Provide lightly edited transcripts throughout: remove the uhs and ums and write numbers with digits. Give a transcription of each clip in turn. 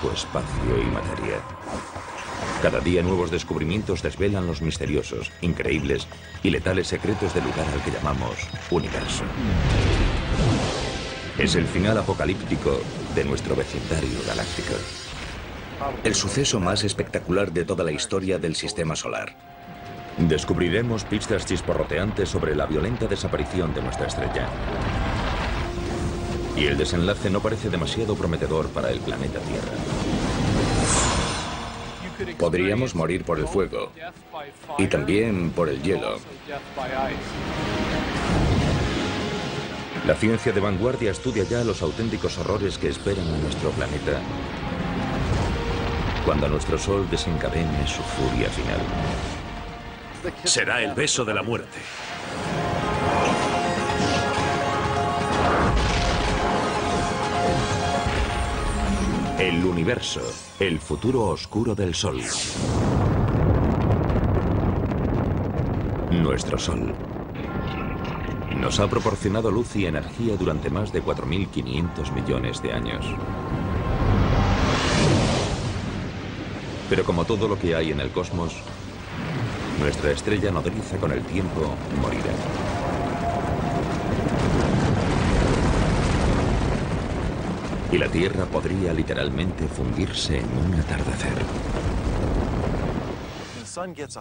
tiempo, espacio y materia. Cada día nuevos descubrimientos desvelan los misteriosos, increíbles y letales secretos del lugar al que llamamos universo. Es el final apocalíptico de nuestro vecindario galáctico. El suceso más espectacular de toda la historia del sistema solar. Descubriremos pistas chisporroteantes sobre la violenta desaparición de nuestra estrella. Y el desenlace no parece demasiado prometedor para el planeta Tierra. Podríamos morir por el fuego y también por el hielo. La ciencia de vanguardia estudia ya los auténticos horrores que esperan a nuestro planeta cuando nuestro Sol desencadene su furia final. Será el beso de la muerte. El universo, el futuro oscuro del Sol. Nuestro Sol nos ha proporcionado luz y energía durante más de 4.500 millones de años. Pero como todo lo que hay en el cosmos, nuestra estrella nodriza con el tiempo morirá. Y la Tierra podría literalmente fundirse en un atardecer.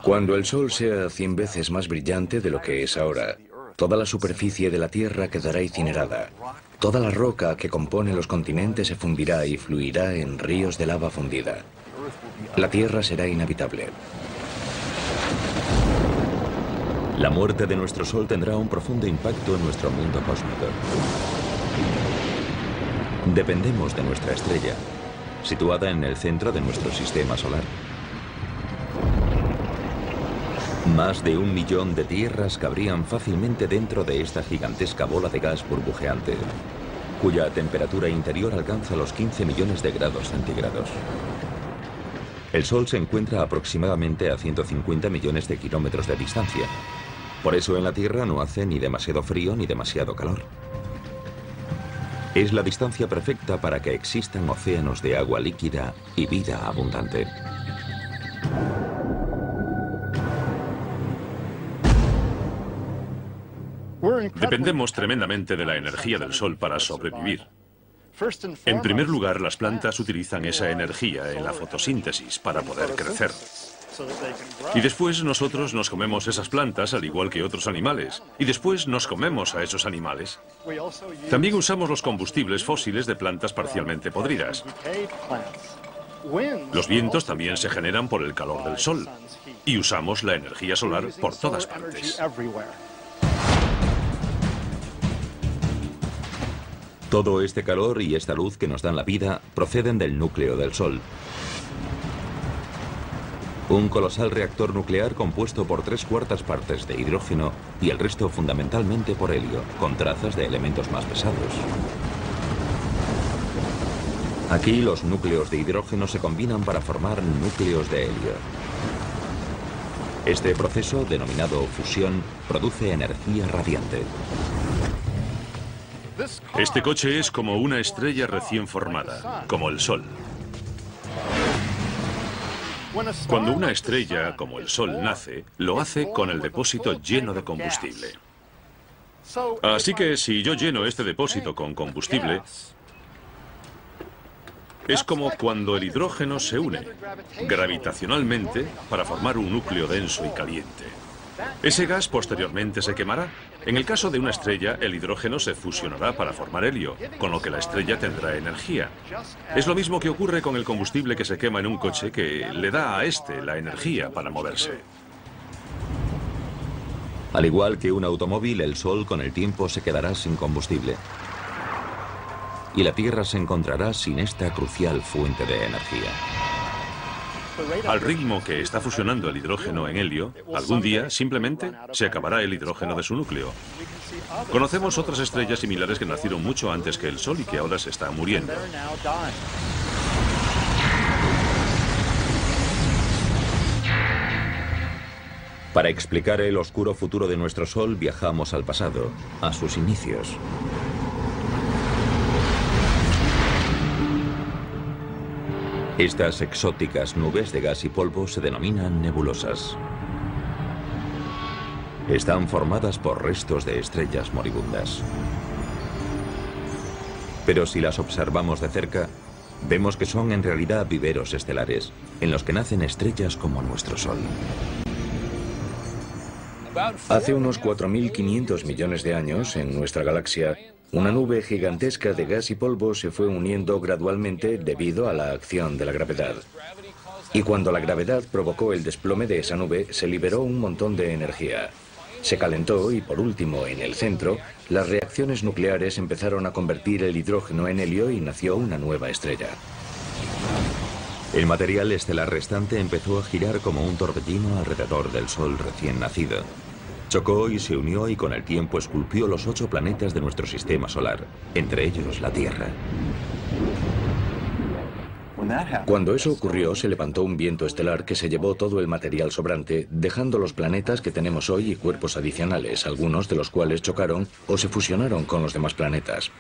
Cuando el Sol sea 100 veces más brillante de lo que es ahora, toda la superficie de la Tierra quedará incinerada. Toda la roca que compone los continentes se fundirá y fluirá en ríos de lava fundida. La Tierra será inhabitable. La muerte de nuestro Sol tendrá un profundo impacto en nuestro mundo cósmico. Dependemos de nuestra estrella, situada en el centro de nuestro sistema solar. Más de 1 millón de tierras cabrían fácilmente dentro de esta gigantesca bola de gas burbujeante, cuya temperatura interior alcanza los 15 millones de grados centígrados. El Sol se encuentra aproximadamente a 150 millones de kilómetros de distancia. Por eso en la Tierra no hace ni demasiado frío ni demasiado calor. Es la distancia perfecta para que existan océanos de agua líquida y vida abundante. Dependemos tremendamente de la energía del Sol para sobrevivir. En primer lugar, las plantas utilizan esa energía en la fotosíntesis para poder crecer. Y después nosotros nos comemos esas plantas al igual que otros animales. Y después nos comemos a esos animales. También usamos los combustibles fósiles de plantas parcialmente podridas. Los vientos también se generan por el calor del Sol. Y usamos la energía solar por todas partes. Todo este calor y esta luz que nos dan la vida proceden del núcleo del Sol. Un colosal reactor nuclear compuesto por 3/4 partes de hidrógeno y el resto fundamentalmente por helio, con trazas de elementos más pesados. Aquí los núcleos de hidrógeno se combinan para formar núcleos de helio. Este proceso, denominado fusión, produce energía radiante. Este coche es como una estrella recién formada, como el Sol. Cuando una estrella, como el Sol, nace, lo hace con el depósito lleno de combustible. Así que si yo lleno este depósito con combustible, es como cuando el hidrógeno se une gravitacionalmente para formar un núcleo denso y caliente. Ese gas posteriormente se quemará. En el caso de una estrella, el hidrógeno se fusionará para formar helio, con lo que la estrella tendrá energía. Es lo mismo que ocurre con el combustible que se quema en un coche, que le da a este la energía para moverse. Al igual que un automóvil, el Sol con el tiempo se quedará sin combustible. Y la Tierra se encontrará sin esta crucial fuente de energía. Al ritmo que está fusionando el hidrógeno en helio, algún día simplemente se acabará el hidrógeno de su núcleo. Conocemos otras estrellas similares que nacieron mucho antes que el Sol y que ahora se están muriendo. Para explicar el oscuro futuro de nuestro Sol, viajamos al pasado, a sus inicios. Estas exóticas nubes de gas y polvo se denominan nebulosas. Están formadas por restos de estrellas moribundas. Pero si las observamos de cerca, vemos que son en realidad viveros estelares, en los que nacen estrellas como nuestro Sol. Hace unos 4.500 millones de años, en nuestra galaxia, una nube gigantesca de gas y polvo se fue uniendo gradualmente debido a la acción de la gravedad. Y cuando la gravedad provocó el desplome de esa nube, se liberó un montón de energía. Se calentó y, por último, en el centro, las reacciones nucleares empezaron a convertir el hidrógeno en helio y nació una nueva estrella. El material estelar restante empezó a girar como un torbellino alrededor del Sol recién nacido. Chocó y se unió y con el tiempo esculpió los 8 planetas de nuestro sistema solar, entre ellos la Tierra. Cuando eso ocurrió, se levantó un viento estelar que se llevó todo el material sobrante, dejando los planetas que tenemos hoy y cuerpos adicionales, algunos de los cuales chocaron o se fusionaron con los demás planetas.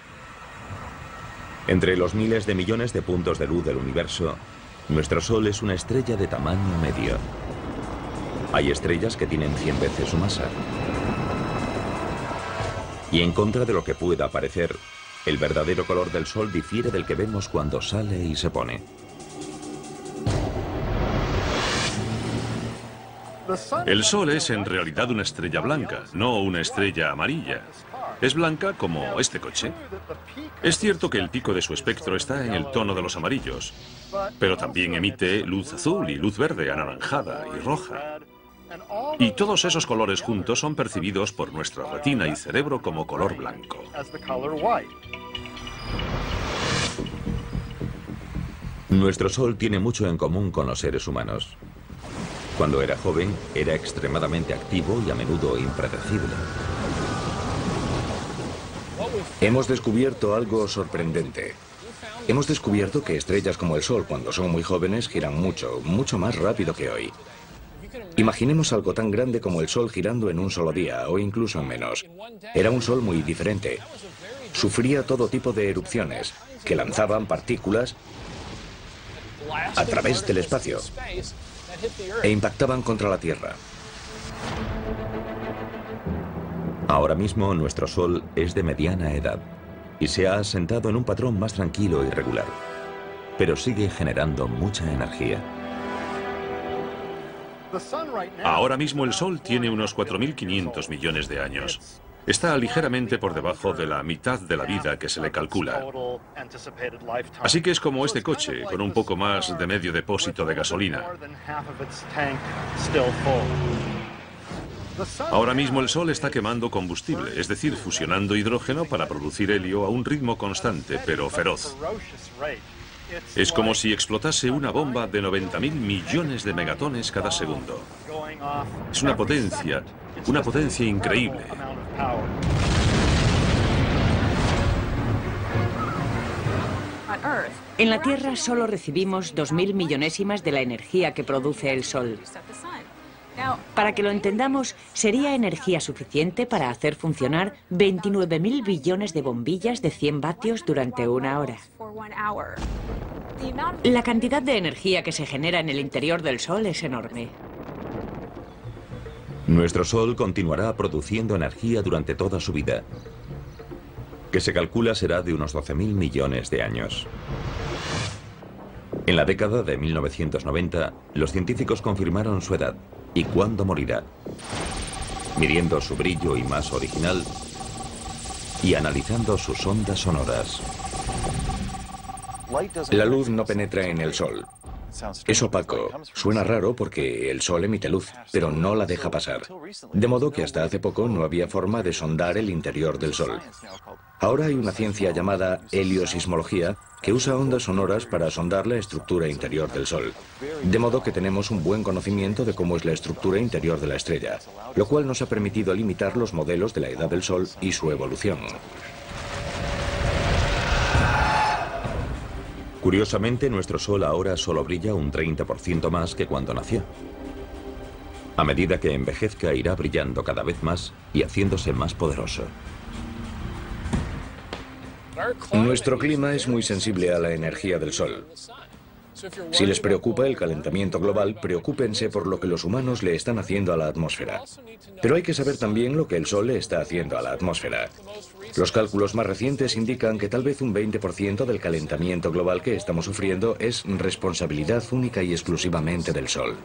Entre los miles de millones de puntos de luz del universo, nuestro Sol es una estrella de tamaño medio. Hay estrellas que tienen 100 veces su masa. Y en contra de lo que pueda parecer, el verdadero color del Sol difiere del que vemos cuando sale y se pone. El Sol es en realidad una estrella blanca, no una estrella amarilla. Es blanca como este coche. Es cierto que el pico de su espectro está en el tono de los amarillos, pero también emite luz azul y luz verde, anaranjada y roja. Y todos esos colores juntos son percibidos por nuestra retina y cerebro como color blanco. Nuestro Sol tiene mucho en común con los seres humanos. Cuando era joven, era extremadamente activo y a menudo impredecible. Hemos descubierto algo sorprendente. Hemos descubierto que estrellas como el Sol, cuando son muy jóvenes, giran mucho, mucho más rápido que hoy. Imaginemos algo tan grande como el Sol girando en un solo día, o incluso en menos. Era un Sol muy diferente. Sufría todo tipo de erupciones, que lanzaban partículas a través del espacio e impactaban contra la Tierra. Ahora mismo nuestro Sol es de mediana edad y se ha asentado en un patrón más tranquilo y regular, pero sigue generando mucha energía. Ahora mismo el Sol tiene unos 4.500 millones de años. Está ligeramente por debajo de la mitad de la vida que se le calcula. Así que es como este coche, con un poco más de medio depósito de gasolina. Ahora mismo el Sol está quemando combustible, es decir, fusionando hidrógeno para producir helio a un ritmo constante, pero feroz. Es como si explotase una bomba de 90.000 millones de megatones cada segundo. Es una potencia increíble. En la Tierra solo recibimos 2.000 millonésimas de la energía que produce el Sol. Para que lo entendamos, sería energía suficiente para hacer funcionar 29.000 billones de bombillas de 100 vatios durante una hora. La cantidad de energía que se genera en el interior del Sol es enorme. Nuestro Sol continuará produciendo energía durante toda su vida, que se calcula será de unos 12.000 millones de años. En la década de 1990, los científicos confirmaron su edad y cuándo morirá, midiendo su brillo y masa original y analizando sus ondas sonoras. La luz no penetra en el Sol. Es opaco. Suena raro porque el Sol emite luz, pero no la deja pasar. De modo que hasta hace poco no había forma de sondar el interior del Sol. Ahora hay una ciencia llamada heliosismología que usa ondas sonoras para sondar la estructura interior del Sol. De modo que tenemos un buen conocimiento de cómo es la estructura interior de la estrella, lo cual nos ha permitido limitar los modelos de la edad del Sol y su evolución. Curiosamente, nuestro Sol ahora solo brilla un 30% más que cuando nació. A medida que envejezca, irá brillando cada vez más y haciéndose más poderoso. Nuestro clima es muy sensible a la energía del Sol. Si les preocupa el calentamiento global, preocúpense por lo que los humanos le están haciendo a la atmósfera. Pero hay que saber también lo que el Sol le está haciendo a la atmósfera. Los cálculos más recientes indican que tal vez un 20% del calentamiento global que estamos sufriendo es responsabilidad única y exclusivamente del Sol.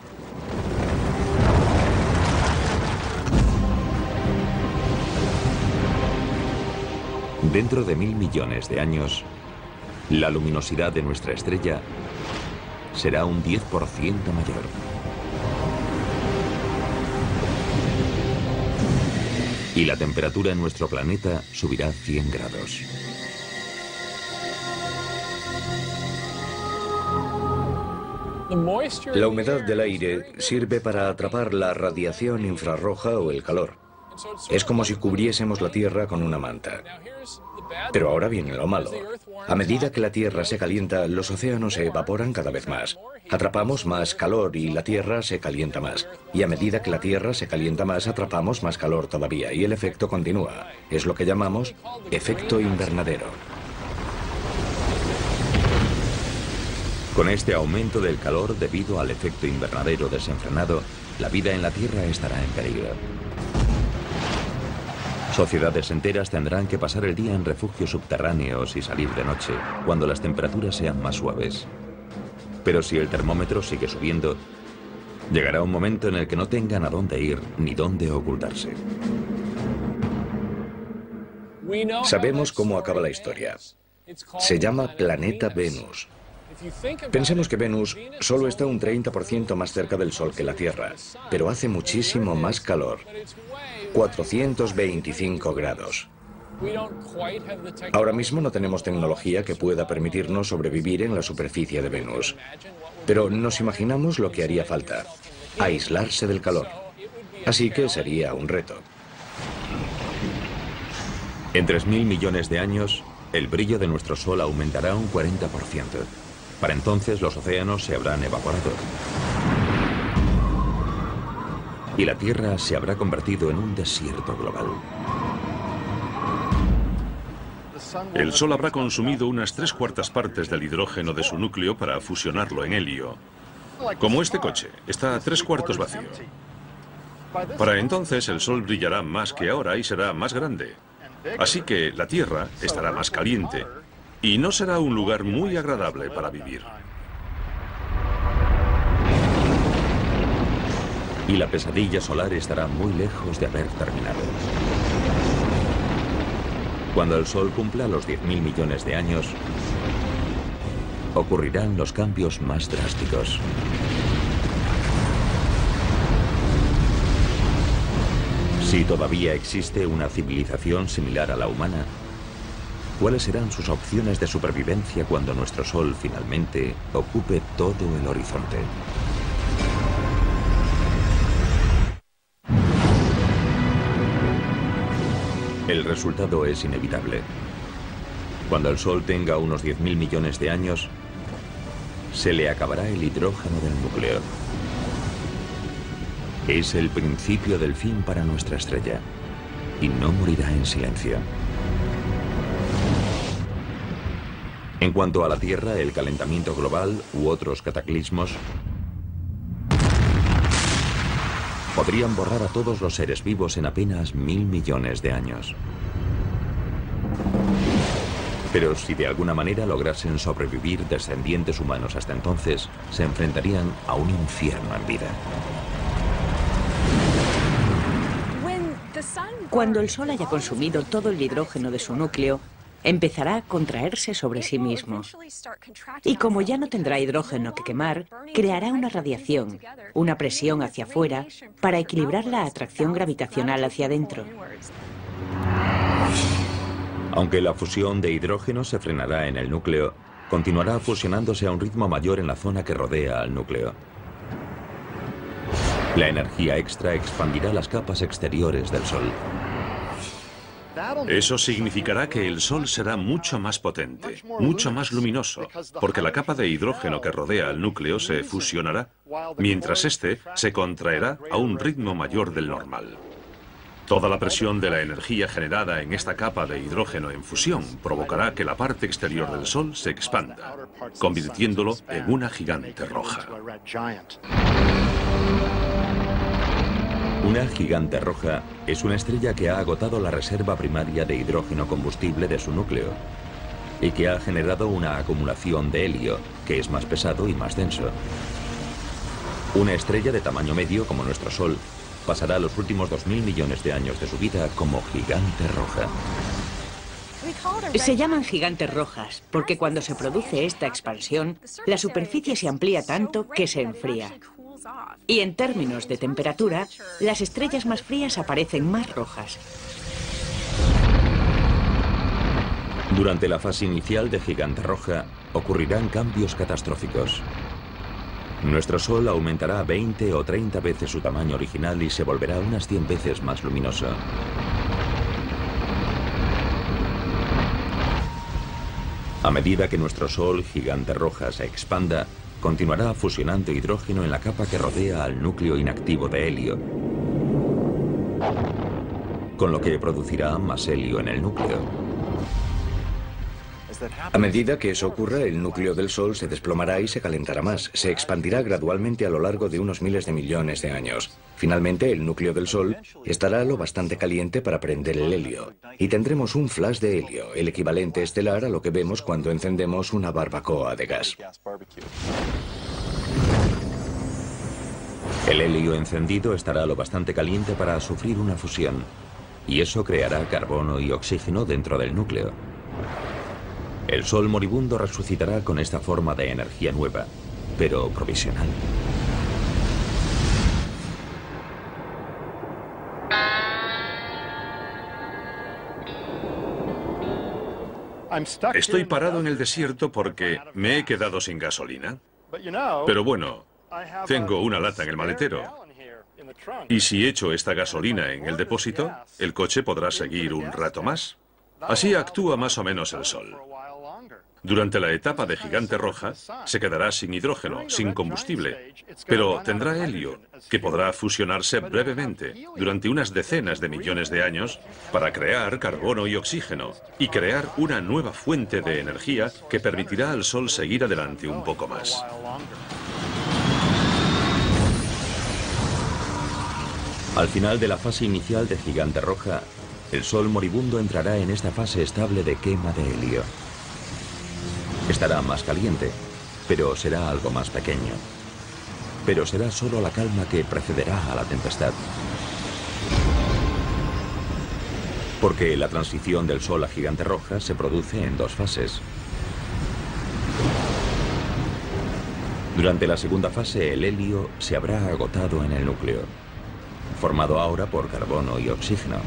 Dentro de 1000 millones de años, la luminosidad de nuestra estrella será un 10% mayor. Y la temperatura en nuestro planeta subirá 100 grados. La humedad del aire sirve para atrapar la radiación infrarroja o el calor. Es como si cubriésemos la Tierra con una manta. Pero ahora viene lo malo. A medida que la Tierra se calienta, los océanos se evaporan cada vez más. Atrapamos más calor y la Tierra se calienta más. Y a medida que la Tierra se calienta más, atrapamos más calor todavía. Y el efecto continúa. Es lo que llamamos efecto invernadero. Con este aumento del calor debido al efecto invernadero desenfrenado, la vida en la Tierra estará en peligro. Sociedades enteras tendrán que pasar el día en refugios subterráneos y salir de noche, cuando las temperaturas sean más suaves. Pero si el termómetro sigue subiendo, llegará un momento en el que no tengan a dónde ir ni dónde ocultarse. Sabemos cómo acaba la historia. Se llama planeta Venus. Pensemos que Venus solo está un 30% más cerca del Sol que la Tierra, pero hace muchísimo más calor. 425 grados. Ahora mismo no tenemos tecnología que pueda permitirnos sobrevivir en la superficie de Venus. Pero nos imaginamos lo que haría falta: aislarse del calor. Así que sería un reto. En 3000 millones de años, el brillo de nuestro Sol aumentará un 40%. Para entonces los océanos se habrán evaporado. Y la Tierra se habrá convertido en un desierto global. El Sol habrá consumido unas 3/4 partes del hidrógeno de su núcleo para fusionarlo en helio. Como este coche, está a 3/4 vacío. Para entonces el Sol brillará más que ahora y será más grande. Así que la Tierra estará más caliente y no será un lugar muy agradable para vivir. Y la pesadilla solar estará muy lejos de haber terminado. Cuando el Sol cumpla los 10.000 millones de años, ocurrirán los cambios más drásticos. Si todavía existe una civilización similar a la humana, ¿cuáles serán sus opciones de supervivencia cuando nuestro Sol finalmente ocupe todo el horizonte? El resultado es inevitable. Cuando el Sol tenga unos 10.000 millones de años, se le acabará el hidrógeno del núcleo. Es el principio del fin para nuestra estrella, y no morirá en silencio. En cuanto a la Tierra, el calentamiento global u otros cataclismos podrían borrar a todos los seres vivos en apenas 1000 millones de años. Pero si de alguna manera lograsen sobrevivir descendientes humanos hasta entonces, se enfrentarían a un infierno en vida. Cuando el Sol haya consumido todo el hidrógeno de su núcleo, empezará a contraerse sobre sí mismo. Y como ya no tendrá hidrógeno que quemar, creará una radiación, una presión hacia afuera, para equilibrar la atracción gravitacional hacia adentro. Aunque la fusión de hidrógeno se frenará en el núcleo, continuará fusionándose a un ritmo mayor en la zona que rodea al núcleo. La energía extra expandirá las capas exteriores del Sol. Eso significará que el Sol será mucho más potente, mucho más luminoso, porque la capa de hidrógeno que rodea al núcleo se fusionará, mientras este se contraerá a un ritmo mayor del normal. Toda la presión de la energía generada en esta capa de hidrógeno en fusión provocará que la parte exterior del Sol se expanda, convirtiéndolo en una gigante roja. Una gigante roja es una estrella que ha agotado la reserva primaria de hidrógeno combustible de su núcleo y que ha generado una acumulación de helio, que es más pesado y más denso. Una estrella de tamaño medio como nuestro Sol pasará los últimos 2000 millones de años de su vida como gigante roja. Se llaman gigantes rojas porque cuando se produce esta expansión, la superficie se amplía tanto que se enfría. Y en términos de temperatura, las estrellas más frías aparecen más rojas. Durante la fase inicial de gigante roja ocurrirán cambios catastróficos. Nuestro Sol aumentará 20 o 30 veces su tamaño original y se volverá unas 100 veces más luminoso. A medida que nuestro Sol gigante roja se expanda, continuará fusionando hidrógeno en la capa que rodea al núcleo inactivo de helio, con lo que producirá más helio en el núcleo. A medida que eso ocurra, el núcleo del Sol se desplomará y se calentará más. Se expandirá gradualmente a lo largo de unos miles de millones de años. Finalmente, el núcleo del Sol estará lo bastante caliente para prender el helio. Y tendremos un flash de helio, el equivalente estelar a lo que vemos cuando encendemos una barbacoa de gas. El helio encendido estará lo bastante caliente para sufrir una fusión, y eso creará carbono y oxígeno dentro del núcleo. El Sol moribundo resucitará con esta forma de energía nueva, pero provisional. Estoy parado en el desierto porque me he quedado sin gasolina. Pero bueno, tengo una lata en el maletero. Y si echo esta gasolina en el depósito, el coche podrá seguir un rato más. Así actúa más o menos el Sol. Durante la etapa de gigante roja, se quedará sin hidrógeno, sin combustible, pero tendrá helio, que podrá fusionarse brevemente, durante unas decenas de millones de años, para crear carbono y oxígeno, y crear una nueva fuente de energía que permitirá al Sol seguir adelante un poco más. Al final de la fase inicial de gigante roja, el Sol moribundo entrará en esta fase estable de quema de helio. Estará más caliente, pero será algo más pequeño. Pero será solo la calma que precederá a la tempestad. Porque la transición del Sol a gigante roja se produce en dos fases. Durante la segunda fase, el helio se habrá agotado en el núcleo, formado ahora por carbono y oxígeno.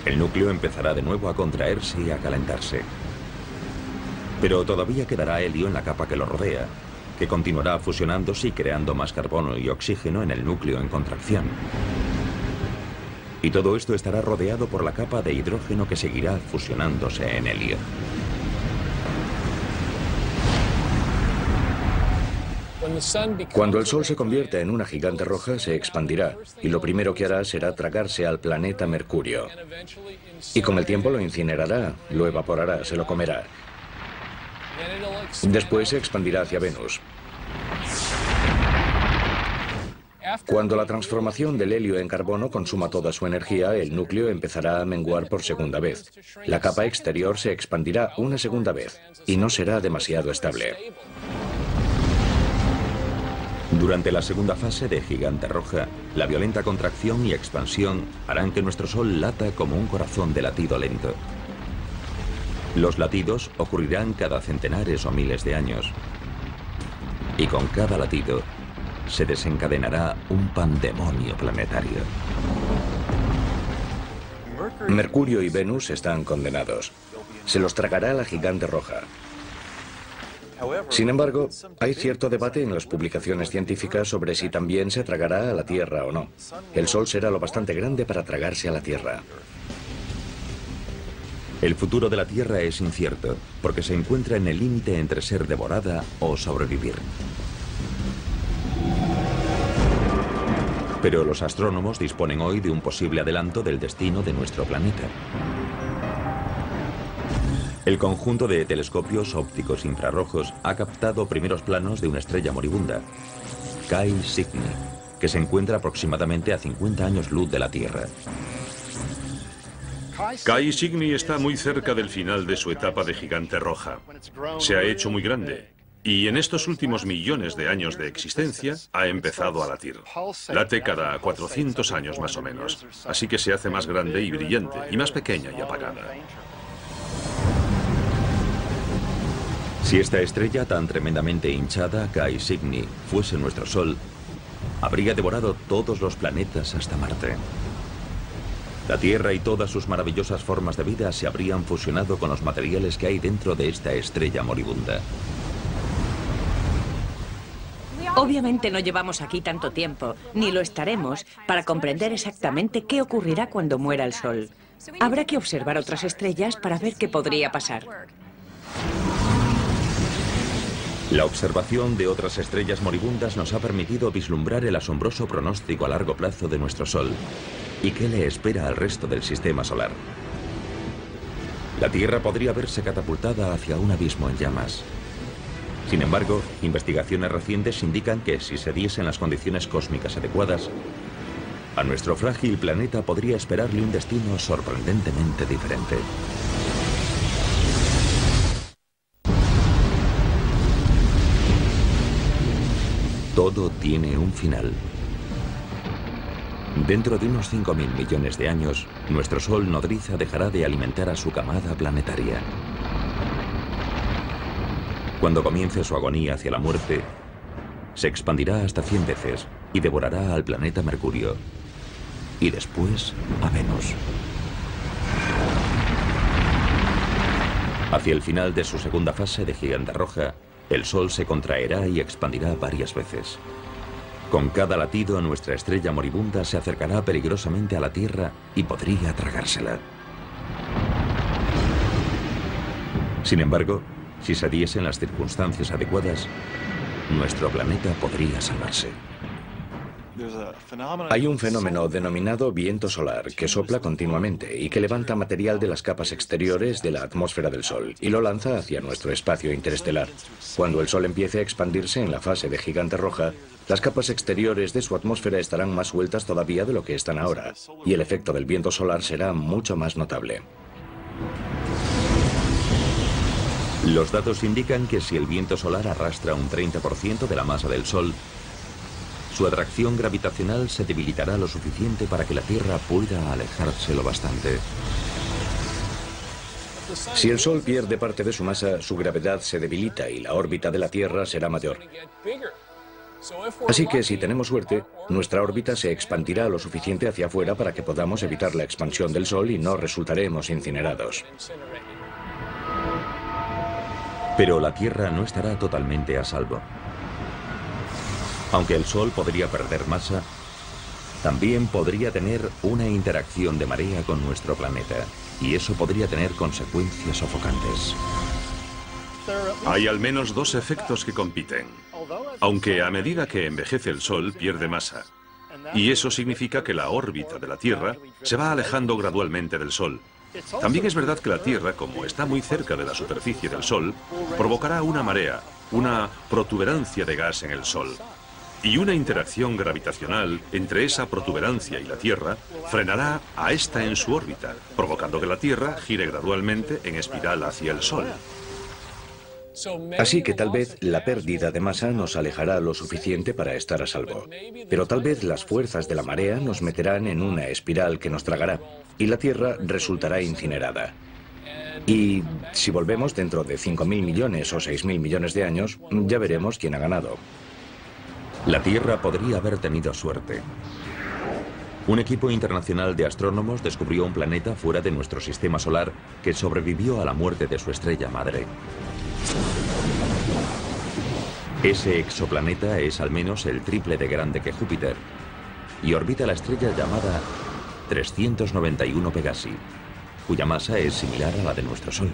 El núcleo empezará de nuevo a contraerse y a calentarse. Pero todavía quedará helio en la capa que lo rodea, que continuará fusionándose y creando más carbono y oxígeno en el núcleo en contracción. Y todo esto estará rodeado por la capa de hidrógeno que seguirá fusionándose en helio. Cuando el Sol se convierta en una gigante roja, se expandirá, y lo primero que hará será tragarse al planeta Mercurio. Y con el tiempo lo incinerará, lo evaporará, se lo comerá. Después se expandirá hacia Venus. Cuando la transformación del helio en carbono consuma toda su energía, el núcleo empezará a menguar por segunda vez. La capa exterior se expandirá una segunda vez, y no será demasiado estable. Durante la segunda fase de gigante roja, la violenta contracción y expansión harán que nuestro Sol lata como un corazón de latido lento. Los latidos ocurrirán cada centenares o miles de años. Y con cada latido se desencadenará un pandemonio planetario. Mercurio y Venus están condenados. Se los tragará la gigante roja. Sin embargo, hay cierto debate en las publicaciones científicas sobre si también se tragará a la Tierra o no. El Sol será lo bastante grande para tragarse a la Tierra. El futuro de la Tierra es incierto, porque se encuentra en el límite entre ser devorada o sobrevivir. Pero los astrónomos disponen hoy de un posible adelanto del destino de nuestro planeta. El conjunto de telescopios ópticos infrarrojos ha captado primeros planos de una estrella moribunda, Chi Cygni, que se encuentra aproximadamente a 50 años luz de la Tierra. Chi Cygni está muy cerca del final de su etapa de gigante roja. Se ha hecho muy grande y en estos últimos millones de años de existencia ha empezado a latir. Late cada 400 años más o menos, así que se hace más grande y brillante y más pequeña y apagada. Si esta estrella tan tremendamente hinchada, Chi Cygni, fuese nuestro Sol, habría devorado todos los planetas hasta Marte. La Tierra y todas sus maravillosas formas de vida se habrían fusionado con los materiales que hay dentro de esta estrella moribunda. Obviamente no llevamos aquí tanto tiempo, ni lo estaremos, para comprender exactamente qué ocurrirá cuando muera el Sol. Habrá que observar otras estrellas para ver qué podría pasar. La observación de otras estrellas moribundas nos ha permitido vislumbrar el asombroso pronóstico a largo plazo de nuestro Sol y qué le espera al resto del sistema solar. La Tierra podría verse catapultada hacia un abismo en llamas. Sin embargo, investigaciones recientes indican que si se diesen las condiciones cósmicas adecuadas, a nuestro frágil planeta podría esperarle un destino sorprendentemente diferente. Todo tiene un final. Dentro de unos 5.000 millones de años, nuestro Sol nodriza dejará de alimentar a su camada planetaria. Cuando comience su agonía hacia la muerte, se expandirá hasta 100 veces y devorará al planeta Mercurio, y después a Venus. Hacia el final de su segunda fase de gigante roja, el Sol se contraerá y expandirá varias veces. Con cada latido, nuestra estrella moribunda se acercará peligrosamente a la Tierra y podría tragársela. Sin embargo, si se diesen las circunstancias adecuadas, nuestro planeta podría salvarse. Hay un fenómeno denominado viento solar que sopla continuamente y que levanta material de las capas exteriores de la atmósfera del Sol y lo lanza hacia nuestro espacio interestelar. Cuando el Sol empiece a expandirse en la fase de gigante roja, las capas exteriores de su atmósfera estarán más sueltas todavía de lo que están ahora, y el efecto del viento solar será mucho más notable. Los datos indican que si el viento solar arrastra un 30% de la masa del Sol, su atracción gravitacional se debilitará lo suficiente para que la Tierra pueda alejarse lo bastante. Si el Sol pierde parte de su masa, su gravedad se debilita y la órbita de la Tierra será mayor. Así que si tenemos suerte, nuestra órbita se expandirá lo suficiente hacia afuera para que podamos evitar la expansión del Sol y no resultaremos incinerados. Pero la Tierra no estará totalmente a salvo. Aunque el Sol podría perder masa, también podría tener una interacción de marea con nuestro planeta, y eso podría tener consecuencias sofocantes. Hay al menos dos efectos que compiten. Aunque a medida que envejece el Sol pierde masa, y eso significa que la órbita de la Tierra se va alejando gradualmente del Sol. También es verdad que la Tierra, como está muy cerca de la superficie del Sol, provocará una marea, una protuberancia de gas en el Sol. Y una interacción gravitacional entre esa protuberancia y la Tierra frenará a esta en su órbita, provocando que la Tierra gire gradualmente en espiral hacia el Sol. Así que tal vez la pérdida de masa nos alejará lo suficiente para estar a salvo. Pero tal vez las fuerzas de la marea nos meterán en una espiral que nos tragará y la Tierra resultará incinerada. Y si volvemos dentro de 5.000 millones o 6.000 millones de años, ya veremos quién ha ganado. La Tierra podría haber tenido suerte. Un equipo internacional de astrónomos descubrió un planeta fuera de nuestro sistema solar que sobrevivió a la muerte de su estrella madre. Ese exoplaneta es al menos el triple de grande que Júpiter y orbita la estrella llamada 391 Pegasi, cuya masa es similar a la de nuestro Sol.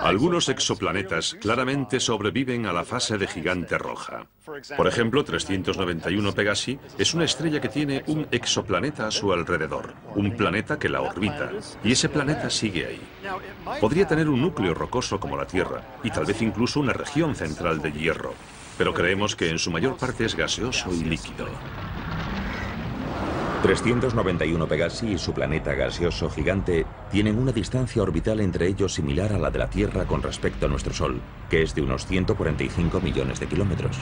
Algunos exoplanetas claramente sobreviven a la fase de gigante roja. Por ejemplo, 391 Pegasi es una estrella que tiene un exoplaneta a su alrededor, un planeta que la orbita, y ese planeta sigue ahí. Podría tener un núcleo rocoso como la Tierra, y tal vez incluso una región central de hierro, pero creemos que en su mayor parte es gaseoso y líquido. 391 Pegasi y su planeta gaseoso gigante tienen una distancia orbital entre ellos similar a la de la Tierra con respecto a nuestro Sol, que es de unos 145 millones de kilómetros.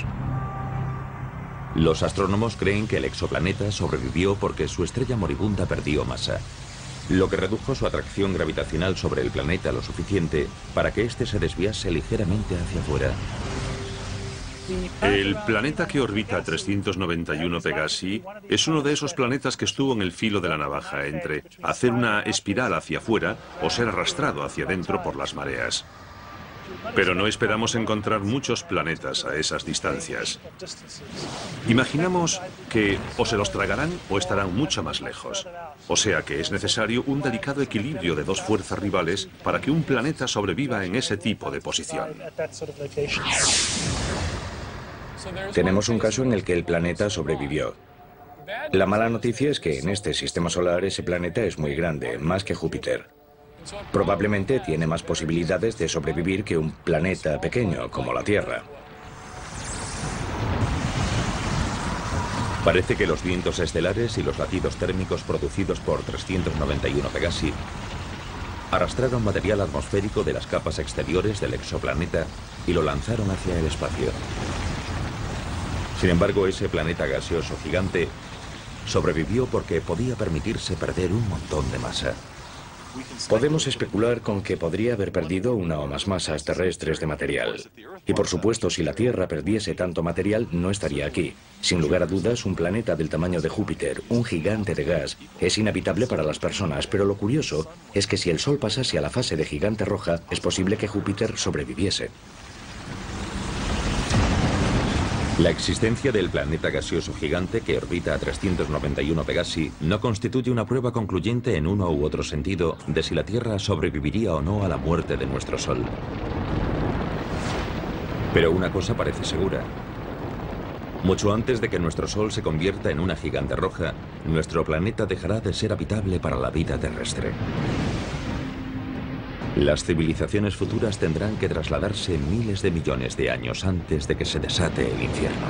Los astrónomos creen que el exoplaneta sobrevivió porque su estrella moribunda perdió masa, lo que redujo su atracción gravitacional sobre el planeta lo suficiente para que éste se desviase ligeramente hacia afuera. El planeta que orbita 391 Pegasi es uno de esos planetas que estuvo en el filo de la navaja entre hacer una espiral hacia afuera o ser arrastrado hacia adentro por las mareas. Pero no esperamos encontrar muchos planetas a esas distancias. Imaginamos que o se los tragarán o estarán mucho más lejos. O sea que es necesario un delicado equilibrio de dos fuerzas rivales para que un planeta sobreviva en ese tipo de posición. Tenemos un caso en el que el planeta sobrevivió. La mala noticia es que en este sistema solar ese planeta es muy grande, más que Júpiter. Probablemente tiene más posibilidades de sobrevivir que un planeta pequeño como la Tierra. Parece que los vientos estelares y los latidos térmicos producidos por 391 Pegasi arrastraron material atmosférico de las capas exteriores del exoplaneta y lo lanzaron hacia el espacio. Sin embargo, ese planeta gaseoso gigante sobrevivió porque podía permitirse perder un montón de masa. Podemos especular con que podría haber perdido una o más masas terrestres de material. Y por supuesto, si la Tierra perdiese tanto material, no estaría aquí. Sin lugar a dudas, un planeta del tamaño de Júpiter, un gigante de gas, es inhabitable para las personas, pero lo curioso es que si el Sol pasase a la fase de gigante roja, es posible que Júpiter sobreviviese. La existencia del planeta gaseoso gigante que orbita a 391 Pegasi no constituye una prueba concluyente en uno u otro sentido de si la Tierra sobreviviría o no a la muerte de nuestro Sol. Pero una cosa parece segura. Mucho antes de que nuestro Sol se convierta en una gigante roja, nuestro planeta dejará de ser habitable para la vida terrestre. Las civilizaciones futuras tendrán que trasladarse miles de millones de años antes de que se desate el infierno.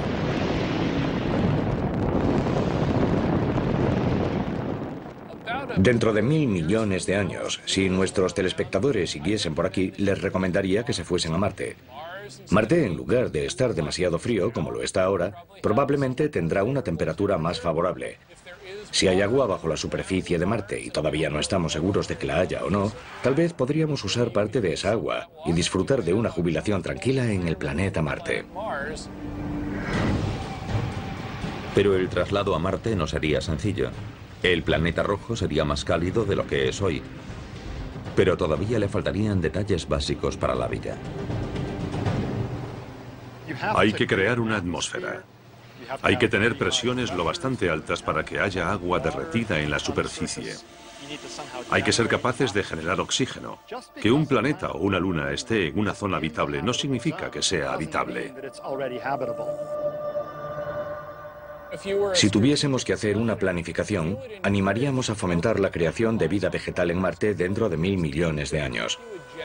Dentro de 1000 millones de años, si nuestros telespectadores siguiesen por aquí, les recomendaría que se fuesen a Marte. Marte, en lugar de estar demasiado frío, como lo está ahora, probablemente tendrá una temperatura más favorable. Si hay agua bajo la superficie de Marte y todavía no estamos seguros de que la haya o no, tal vez podríamos usar parte de esa agua y disfrutar de una jubilación tranquila en el planeta Marte. Pero el traslado a Marte no sería sencillo. El planeta rojo sería más cálido de lo que es hoy. Pero todavía le faltarían detalles básicos para la vida. Hay que crear una atmósfera. Hay que tener presiones lo bastante altas para que haya agua derretida en la superficie. Hay que ser capaces de generar oxígeno. Que un planeta o una luna esté en una zona habitable no significa que sea habitable. Si tuviésemos que hacer una planificación, animaríamos a fomentar la creación de vida vegetal en Marte dentro de 1000 millones de años.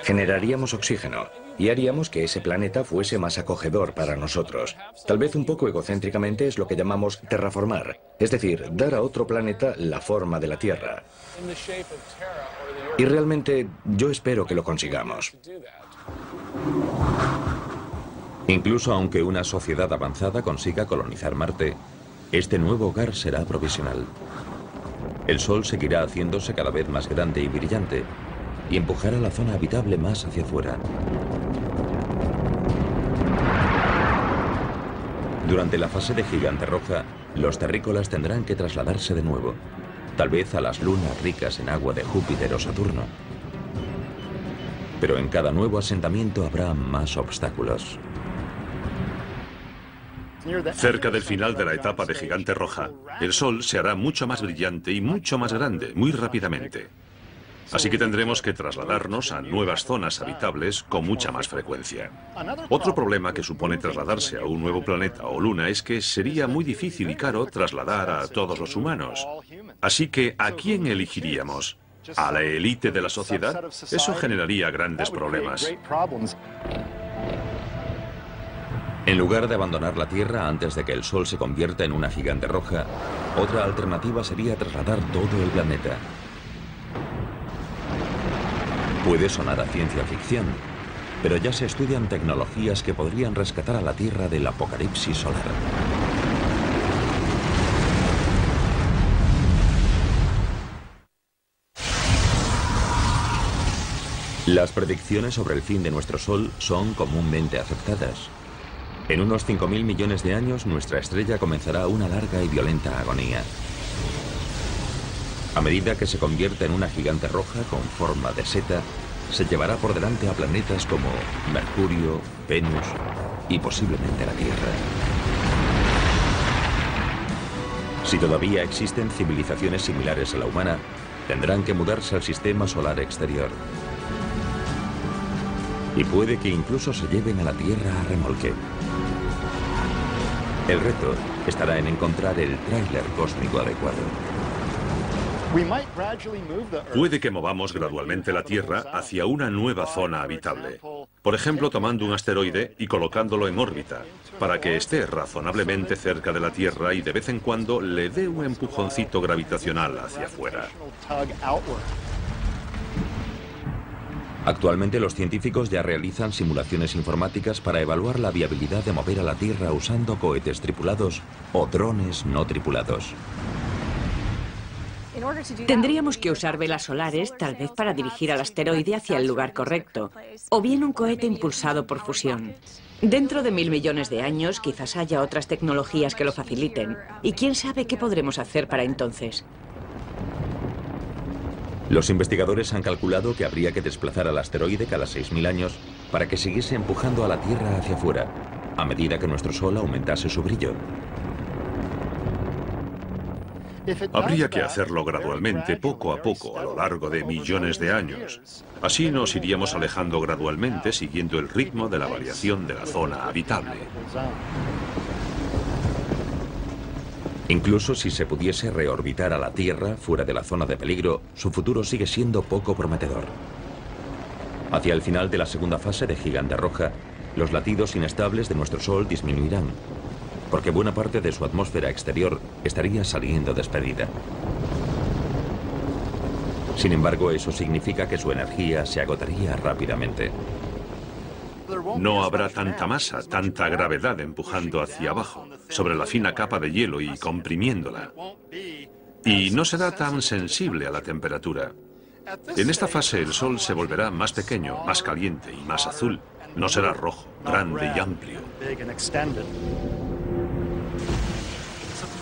Generaríamos oxígeno y haríamos que ese planeta fuese más acogedor para nosotros. Tal vez un poco egocéntricamente es lo que llamamos terraformar, es decir, dar a otro planeta la forma de la Tierra. Y realmente yo espero que lo consigamos. Incluso aunque una sociedad avanzada consiga colonizar Marte, este nuevo hogar será provisional. El Sol seguirá haciéndose cada vez más grande y brillante y empujará la zona habitable más hacia afuera. Durante la fase de gigante roja, los terrícolas tendrán que trasladarse de nuevo, tal vez a las lunas ricas en agua de Júpiter o Saturno. Pero en cada nuevo asentamiento habrá más obstáculos. Cerca del final de la etapa de gigante roja, el Sol se hará mucho más brillante y mucho más grande, muy rápidamente. Así que tendremos que trasladarnos a nuevas zonas habitables con mucha más frecuencia. Otro problema que supone trasladarse a un nuevo planeta o luna es que sería muy difícil y caro trasladar a todos los humanos. Así que, ¿a quién elegiríamos? ¿A la élite de la sociedad? Eso generaría grandes problemas. En lugar de abandonar la Tierra antes de que el Sol se convierta en una gigante roja, otra alternativa sería trasladar todo el planeta. Puede sonar a ciencia ficción, pero ya se estudian tecnologías que podrían rescatar a la Tierra del apocalipsis solar. Las predicciones sobre el fin de nuestro Sol son comúnmente aceptadas. En unos 5.000 millones de años, nuestra estrella comenzará una larga y violenta agonía. A medida que se convierta en una gigante roja con forma de seta, se llevará por delante a planetas como Mercurio, Venus y posiblemente la Tierra. Si todavía existen civilizaciones similares a la humana, tendrán que mudarse al sistema solar exterior. Y puede que incluso se lleven a la Tierra a remolque. El reto estará en encontrar el tráiler cósmico adecuado. Puede que movamos gradualmente la Tierra hacia una nueva zona habitable. Por ejemplo, tomando un asteroide y colocándolo en órbita, para que esté razonablemente cerca de la Tierra y de vez en cuando le dé un empujoncito gravitacional hacia afuera. Actualmente los científicos ya realizan simulaciones informáticas para evaluar la viabilidad de mover a la Tierra usando cohetes tripulados o drones no tripulados. Tendríamos que usar velas solares, tal vez para dirigir al asteroide hacia el lugar correcto, o bien un cohete impulsado por fusión. Dentro de 1.000 millones de años, quizás haya otras tecnologías que lo faciliten, y quién sabe qué podremos hacer para entonces. Los investigadores han calculado que habría que desplazar al asteroide cada 6.000 años para que siguiese empujando a la Tierra hacia afuera, a medida que nuestro Sol aumentase su brillo. Habría que hacerlo gradualmente, poco a poco, a lo largo de millones de años. Así nos iríamos alejando gradualmente, siguiendo el ritmo de la variación de la zona habitable. Incluso si se pudiese reorbitar a la Tierra fuera de la zona de peligro, su futuro sigue siendo poco prometedor. Hacia el final de la segunda fase de Gigante Roja, los latidos inestables de nuestro Sol disminuirán, porque buena parte de su atmósfera exterior estaría saliendo despedida. Sin embargo, eso significa que su energía se agotaría rápidamente. No habrá tanta masa, tanta gravedad empujando hacia abajo, sobre la fina capa de hielo y comprimiéndola. Y no será tan sensible a la temperatura. En esta fase el Sol se volverá más pequeño, más caliente y más azul. No será rojo, grande y amplio.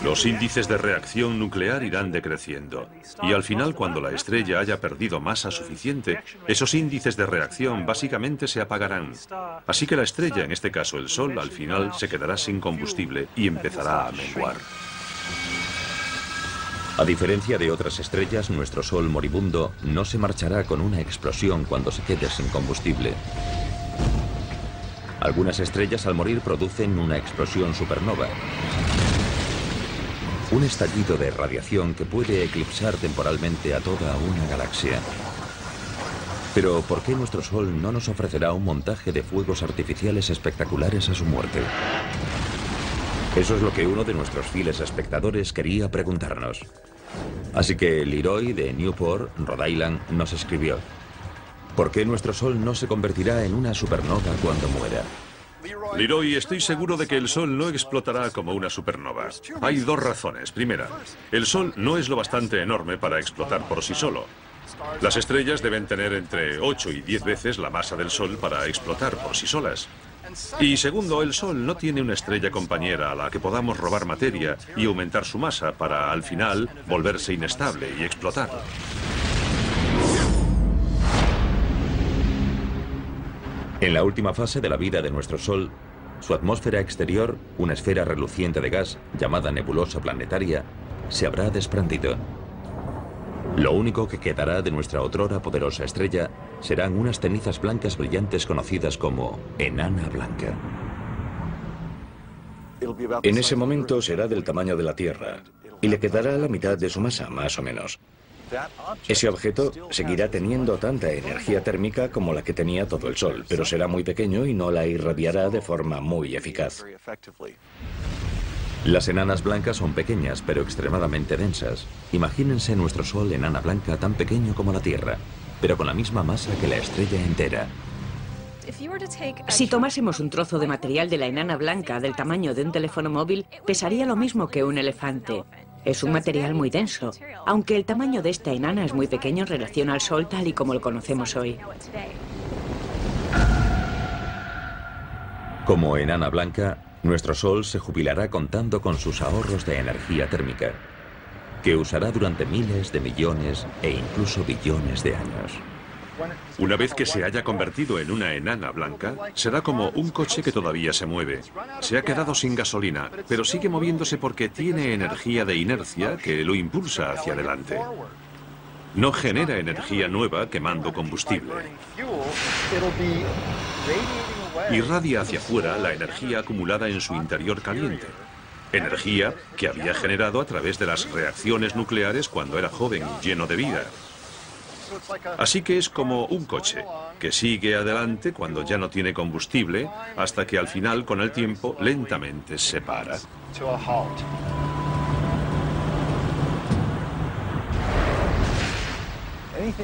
Los índices de reacción nuclear irán decreciendo, y al final, cuando la estrella haya perdido masa suficiente, esos índices de reacción básicamente se apagarán. Así que la estrella, en este caso el Sol, al final se quedará sin combustible y empezará a menguar. A diferencia de otras estrellas, nuestro Sol moribundo no se marchará con una explosión cuando se quede sin combustible. Algunas estrellas al morir producen una explosión supernova. Un estallido de radiación que puede eclipsar temporalmente a toda una galaxia. Pero ¿por qué nuestro Sol no nos ofrecerá un montaje de fuegos artificiales espectaculares a su muerte? Eso es lo que uno de nuestros fieles espectadores quería preguntarnos. Así que Leroy de Newport, Rhode Island, nos escribió: ¿por qué nuestro Sol no se convertirá en una supernova cuando muera? Leroy, estoy seguro de que el Sol no explotará como una supernova. Hay dos razones. Primera, el Sol no es lo bastante enorme para explotar por sí solo. Las estrellas deben tener entre 8 y 10 veces la masa del Sol para explotar por sí solas. Y segundo, el Sol no tiene una estrella compañera a la que podamos robar materia y aumentar su masa para, al final, volverse inestable y explotar. En la última fase de la vida de nuestro Sol, su atmósfera exterior, una esfera reluciente de gas llamada nebulosa planetaria, se habrá desprendido. Lo único que quedará de nuestra otrora poderosa estrella serán unas cenizas blancas brillantes conocidas como enana blanca. En ese momento será del tamaño de la Tierra y le quedará la mitad de su masa, más o menos. Ese objeto seguirá teniendo tanta energía térmica como la que tenía todo el Sol, pero será muy pequeño y no la irradiará de forma muy eficaz. Las enanas blancas son pequeñas, pero extremadamente densas. Imagínense nuestro Sol enana blanca tan pequeño como la Tierra, pero con la misma masa que la estrella entera. Si tomásemos un trozo de material de la enana blanca del tamaño de un teléfono móvil, pesaría lo mismo que un elefante. Es un material muy denso, aunque el tamaño de esta enana es muy pequeño en relación al Sol tal y como lo conocemos hoy. Como enana blanca, nuestro Sol se jubilará contando con sus ahorros de energía térmica, que usará durante miles de millones e incluso billones de años. Una vez que se haya convertido en una enana blanca, será como un coche que todavía se mueve. Se ha quedado sin gasolina, pero sigue moviéndose porque tiene energía de inercia que lo impulsa hacia adelante. No genera energía nueva quemando combustible. Irradia hacia afuera la energía acumulada en su interior caliente. Energía que había generado a través de las reacciones nucleares cuando era joven y lleno de vida. Así que es como un coche, que sigue adelante cuando ya no tiene combustible, hasta que al final, con el tiempo, lentamente se para.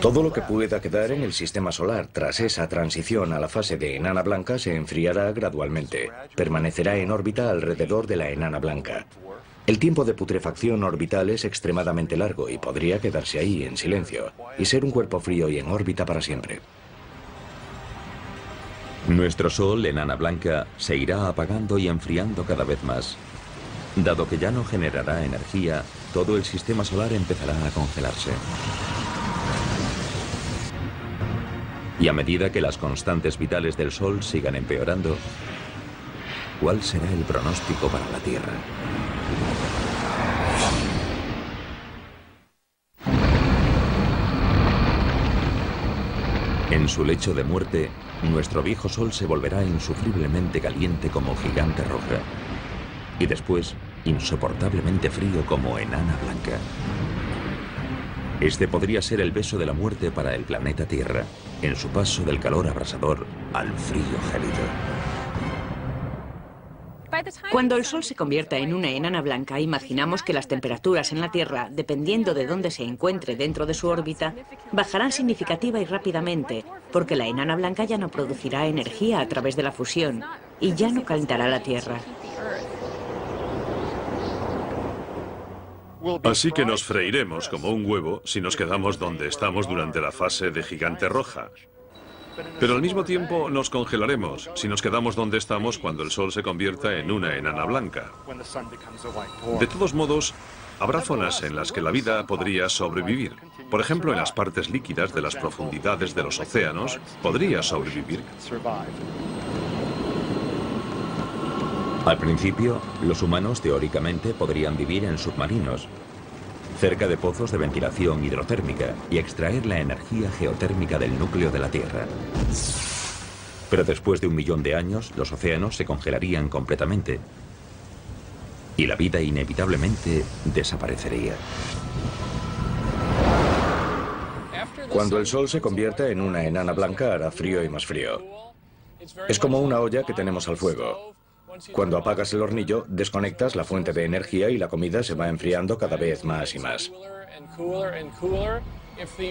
Todo lo que pueda quedar en el sistema solar tras esa transición a la fase de enana blanca se enfriará gradualmente. Permanecerá en órbita alrededor de la enana blanca. El tiempo de putrefacción orbital es extremadamente largo y podría quedarse ahí en silencio y ser un cuerpo frío y en órbita para siempre. Nuestro Sol, enana blanca, se irá apagando y enfriando cada vez más. Dado que ya no generará energía, todo el sistema solar empezará a congelarse. Y a medida que las constantes vitales del Sol sigan empeorando, ¿cuál será el pronóstico para la Tierra? En su lecho de muerte, nuestro viejo Sol se volverá insufriblemente caliente como gigante roja y después insoportablemente frío como enana blanca. Este podría ser el beso de la muerte para el planeta Tierra, en su paso del calor abrasador al frío gélido. Cuando el Sol se convierta en una enana blanca, imaginamos que las temperaturas en la Tierra, dependiendo de dónde se encuentre dentro de su órbita, bajarán significativa y rápidamente, porque la enana blanca ya no producirá energía a través de la fusión y ya no calentará la Tierra. Así que nos freiremos como un huevo si nos quedamos donde estamos durante la fase de gigante roja. Pero al mismo tiempo nos congelaremos si nos quedamos donde estamos cuando el Sol se convierta en una enana blanca. De todos modos, habrá zonas en las que la vida podría sobrevivir. Por ejemplo, en las partes líquidas de las profundidades de los océanos, podría sobrevivir. Al principio, los humanos teóricamente podrían vivir en submarinos, cerca de pozos de ventilación hidrotérmica y extraer la energía geotérmica del núcleo de la Tierra. Pero después de 1 millón de años, los océanos se congelarían completamente y la vida inevitablemente desaparecería. Cuando el Sol se convierta en una enana blanca hará frío y más frío. Es como una olla que tenemos al fuego. Cuando apagas el hornillo, desconectas la fuente de energía y la comida se va enfriando cada vez más y más.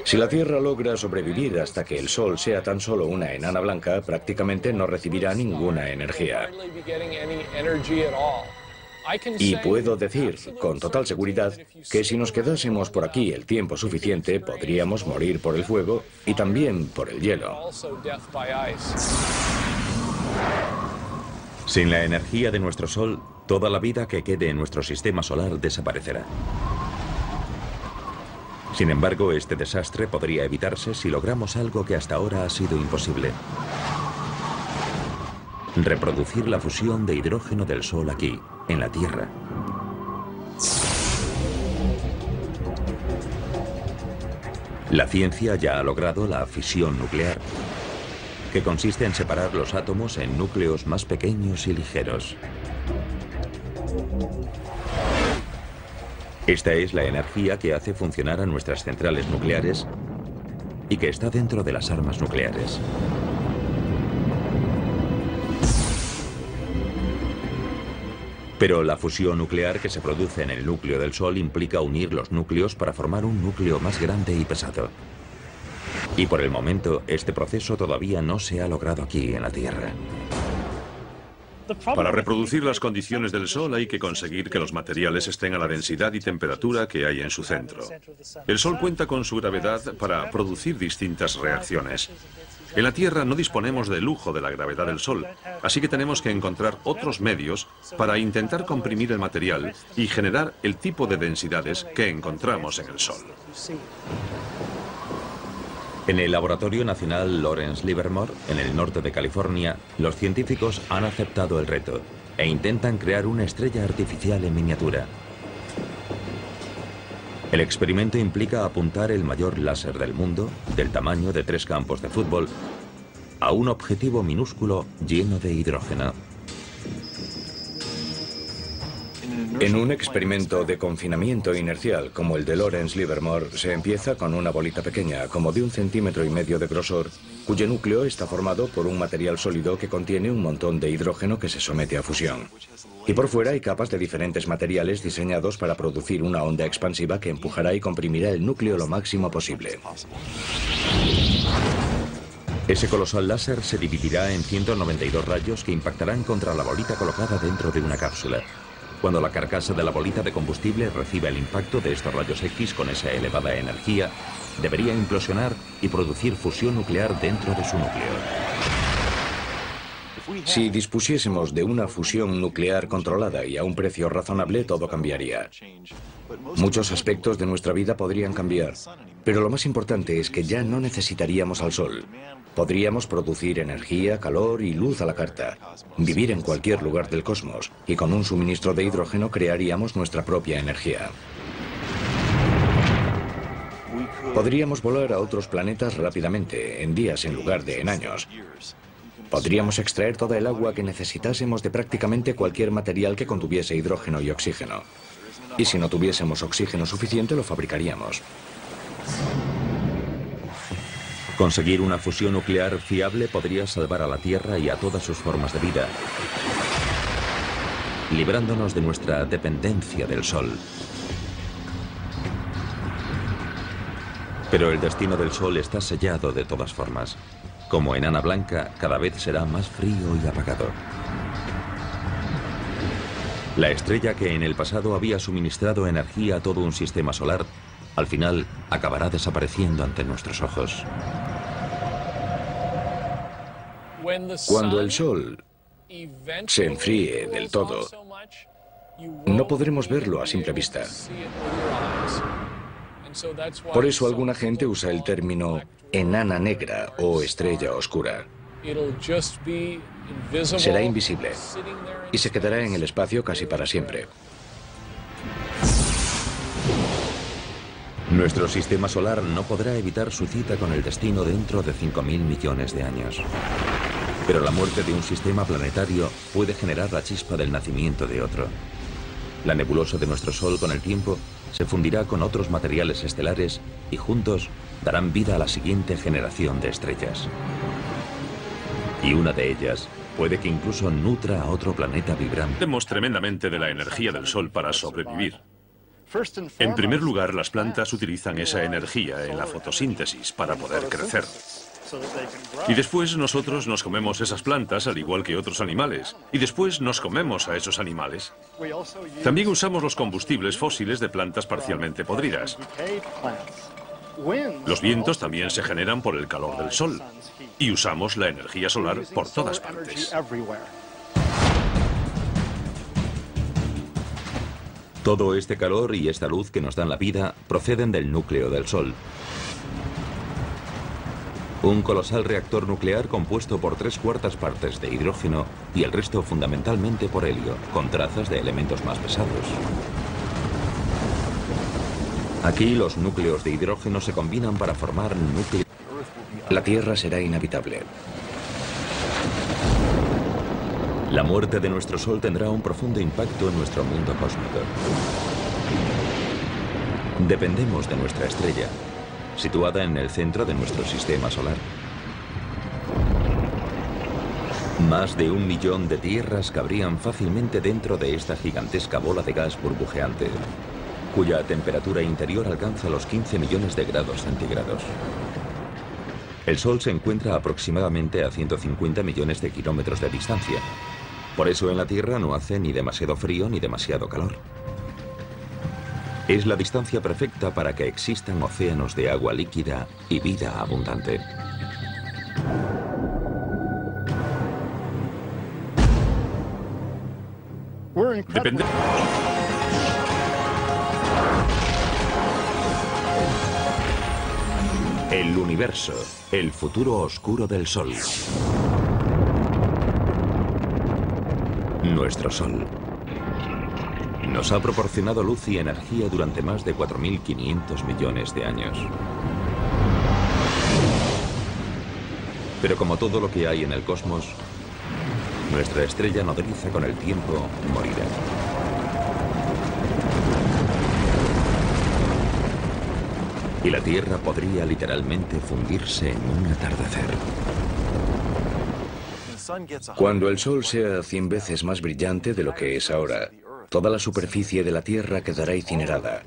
Si la Tierra logra sobrevivir hasta que el Sol sea tan solo una enana blanca, prácticamente no recibirá ninguna energía. Y puedo decir, con total seguridad, que si nos quedásemos por aquí el tiempo suficiente, podríamos morir por el fuego y también por el hielo. Sin la energía de nuestro Sol, toda la vida que quede en nuestro sistema solar desaparecerá. Sin embargo, este desastre podría evitarse si logramos algo que hasta ahora ha sido imposible: reproducir la fusión de hidrógeno del Sol aquí, en la Tierra. La ciencia ya ha logrado la fisión nuclear, que consiste en separar los átomos en núcleos más pequeños y ligeros. Esta es la energía que hace funcionar a nuestras centrales nucleares y que está dentro de las armas nucleares. Pero la fusión nuclear que se produce en el núcleo del Sol implica unir los núcleos para formar un núcleo más grande y pesado. Y por el momento, este proceso todavía no se ha logrado aquí en la Tierra. Para reproducir las condiciones del Sol hay que conseguir que los materiales estén a la densidad y temperatura que hay en su centro. El Sol cuenta con su gravedad para producir distintas reacciones. En la Tierra no disponemos del lujo de la gravedad del Sol, así que tenemos que encontrar otros medios para intentar comprimir el material y generar el tipo de densidades que encontramos en el Sol. En el Laboratorio Nacional Lawrence Livermore, en el norte de California, los científicos han aceptado el reto e intentan crear una estrella artificial en miniatura. El experimento implica apuntar el mayor láser del mundo, del tamaño de 3 campos de fútbol, a un objetivo minúsculo lleno de hidrógeno. En un experimento de confinamiento inercial como el de Lawrence Livermore, se empieza con una bolita pequeña, como de 1,5 centímetros de grosor, cuyo núcleo está formado por un material sólido que contiene un montón de hidrógeno que se somete a fusión. Y por fuera hay capas de diferentes materiales diseñados para producir una onda expansiva que empujará y comprimirá el núcleo lo máximo posible. Ese colosal láser se dividirá en 192 rayos que impactarán contra la bolita colocada dentro de una cápsula. Cuando la carcasa de la bolita de combustible reciba el impacto de estos rayos X con esa elevada energía, debería implosionar y producir fusión nuclear dentro de su núcleo. Si dispusiésemos de una fusión nuclear controlada y a un precio razonable, todo cambiaría. Muchos aspectos de nuestra vida podrían cambiar, pero lo más importante es que ya no necesitaríamos al Sol. Podríamos producir energía, calor y luz a la carta, vivir en cualquier lugar del cosmos, y con un suministro de hidrógeno crearíamos nuestra propia energía. Podríamos volar a otros planetas rápidamente, en días en lugar de en años. Podríamos extraer toda el agua que necesitásemos de prácticamente cualquier material que contuviese hidrógeno y oxígeno. Y si no tuviésemos oxígeno suficiente, lo fabricaríamos. Conseguir una fusión nuclear fiable podría salvar a la Tierra y a todas sus formas de vida, librándonos de nuestra dependencia del Sol. Pero el destino del Sol está sellado de todas formas. Como enana blanca, cada vez será más frío y apagado. La estrella que en el pasado había suministrado energía a todo un sistema solar, al final acabará desapareciendo ante nuestros ojos. Cuando el Sol se enfríe del todo, no podremos verlo a simple vista. Por eso alguna gente usa el término enana negra o estrella oscura. Será invisible y se quedará en el espacio casi para siempre. Nuestro sistema solar no podrá evitar su cita con el destino dentro de 5.000 millones de años. Pero la muerte de un sistema planetario puede generar la chispa del nacimiento de otro. La nebulosa de nuestro Sol con el tiempo se fundirá con otros materiales estelares y juntos darán vida a la siguiente generación de estrellas. Y una de ellas puede que incluso nutra a otro planeta vibrante. Dependemos tremendamente de la energía del Sol para sobrevivir. En primer lugar, las plantas utilizan esa energía en la fotosíntesis para poder crecer. Y después nosotros nos comemos esas plantas al igual que otros animales. Y después nos comemos a esos animales. También usamos los combustibles fósiles de plantas parcialmente podridas. Los vientos también se generan por el calor del Sol. Y usamos la energía solar por todas partes. Todo este calor y esta luz que nos dan la vida proceden del núcleo del Sol. Un colosal reactor nuclear compuesto por 3/4 partes de hidrógeno y el resto fundamentalmente por helio, con trazas de elementos más pesados. Aquí los núcleos de hidrógeno se combinan para formar núcleos. La Tierra será inhabitable. La muerte de nuestro Sol tendrá un profundo impacto en nuestro mundo cósmico. Dependemos de nuestra estrella, situada en el centro de nuestro sistema solar. Más de 1 millón de tierras cabrían fácilmente dentro de esta gigantesca bola de gas burbujeante, cuya temperatura interior alcanza los 15 millones de grados centígrados. El Sol se encuentra aproximadamente a 150 millones de kilómetros de distancia. Por eso en la Tierra no hace ni demasiado frío ni demasiado calor. Es la distancia perfecta para que existan océanos de agua líquida y vida abundante. Depende. El universo, el futuro oscuro del Sol. Nuestro Sol nos ha proporcionado luz y energía durante más de 4.500 millones de años. Pero como todo lo que hay en el cosmos, nuestra estrella nodriza con el tiempo morirá. Y la Tierra podría literalmente fundirse en un atardecer. Cuando el Sol sea 100 veces más brillante de lo que es ahora, toda la superficie de la Tierra quedará incinerada.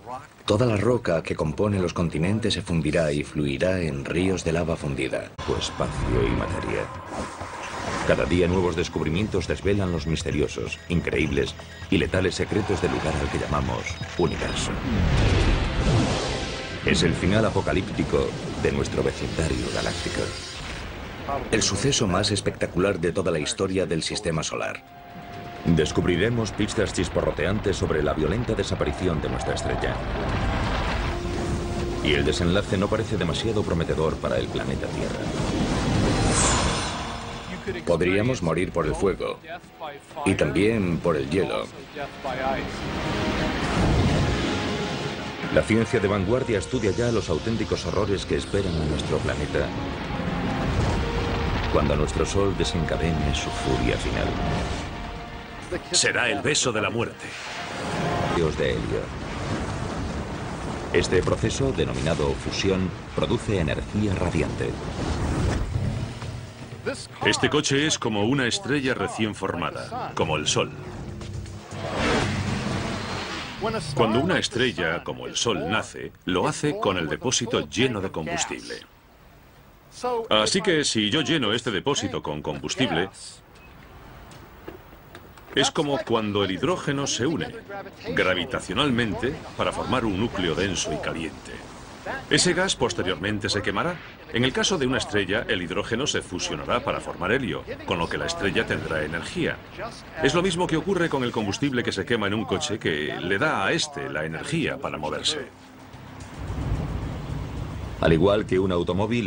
Toda la roca que compone los continentes se fundirá y fluirá en ríos de lava fundida. Espacio y materia. Cada día nuevos descubrimientos desvelan los misteriosos, increíbles y letales secretos del lugar al que llamamos universo. Es el final apocalíptico de nuestro vecindario galáctico. El suceso más espectacular de toda la historia del sistema solar. Descubriremos pistas chisporroteantes sobre la violenta desaparición de nuestra estrella. Y el desenlace no parece demasiado prometedor para el planeta Tierra. Podríamos morir por el fuego y también por el hielo. La ciencia de vanguardia estudia ya los auténticos horrores que esperan a nuestro planeta cuando nuestro Sol desencadene su furia final. Será el beso de la muerte. Dios de helio. Este proceso, denominado fusión, produce energía radiante. Este coche es como una estrella recién formada, como el Sol. Cuando una estrella, como el Sol, nace, lo hace con el depósito lleno de combustible. Así que si yo lleno este depósito con combustible, es como cuando el hidrógeno se une gravitacionalmente para formar un núcleo denso y caliente. Ese gas posteriormente se quemará. En el caso de una estrella, el hidrógeno se fusionará para formar helio, con lo que la estrella tendrá energía. Es lo mismo que ocurre con el combustible que se quema en un coche, que le da a este la energía para moverse. Al igual que un automóvil,